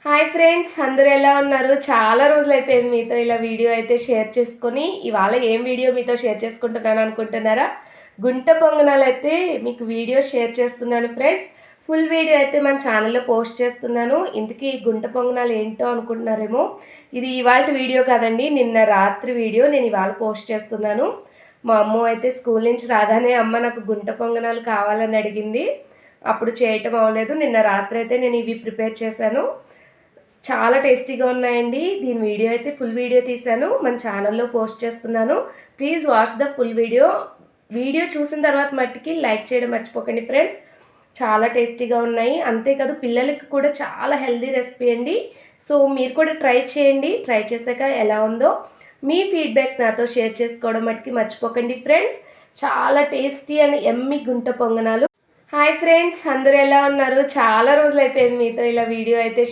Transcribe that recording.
Hi friends, అందరూ ఎలా ఉన్నారు? చాలా రోజులైపోయింది మీతో ఇలా వీడియో అయితే షేర్ చేసుకొని. ఇవాళ ఏం వీడియో మీతో షేర్ చేసుకుంటున్నాను అనుకుంటున్నారా? గుంట పొంగనాలైతే మీకు వీడియో షేర్ చేస్తున్నాను ఫ్రెండ్స్. ఫుల్ వీడియో అయితే మన ఛానల్లో పోస్ట్ చేస్తున్నాను. ఇంతకీ గుంట పొంగనాలు ఏంటో అనుకుంటున్నారేమో. ఇది ఇవాళ వీడియో కాదండి, నిన్న రాత్రి వీడియో నేను ఇవాళ పోస్ట్ చేస్తున్నాను. మా అమ్మ అయితే స్కూల్ నుంచి రాగానే అమ్మ నాకు గుంట పొంగనాలు కావాలని అడిగింది. అప్పుడు చేయటం అవ్వలేదు. నిన్న రాత్రి అయితే నేను ఇవి ప్రిపేర్ చేశాను. చాలా టేస్టీగా ఉన్నాయండి. దీని వీడియో అయితే ఫుల్ వీడియో తీశాను, మన ఛానల్లో పోస్ట్ చేస్తున్నాను. Please watch the full video. Video చూసిన తర్వాత మట్టికి లైక్ చేయడం మర్చిపోకండి ఫ్రెండ్స్. చాలా టేస్టీగా ఉన్నాయి. అంతేకాదు పిల్లలకి కూడా చాలా హెల్దీ రెసిపీ అండి. సో మీరు కూడా ట్రై చేయండి. ట్రై చేశాక ఎలా ఉందో మీ ఫీడ్బ్యాక్ నాతో షేర్ చేసుకోవడం మట్టికి మర్చిపోకండి ఫ్రెండ్స్. చాలా టేస్టీ అండ్ ఎమ్మి గుంట పొంగనాలు. హాయ్ ఫ్రెండ్స్, అందరూ ఎలా ఉన్నారు? చాలా రోజులైపోయింది మీతో ఇలా వీడియో అయితే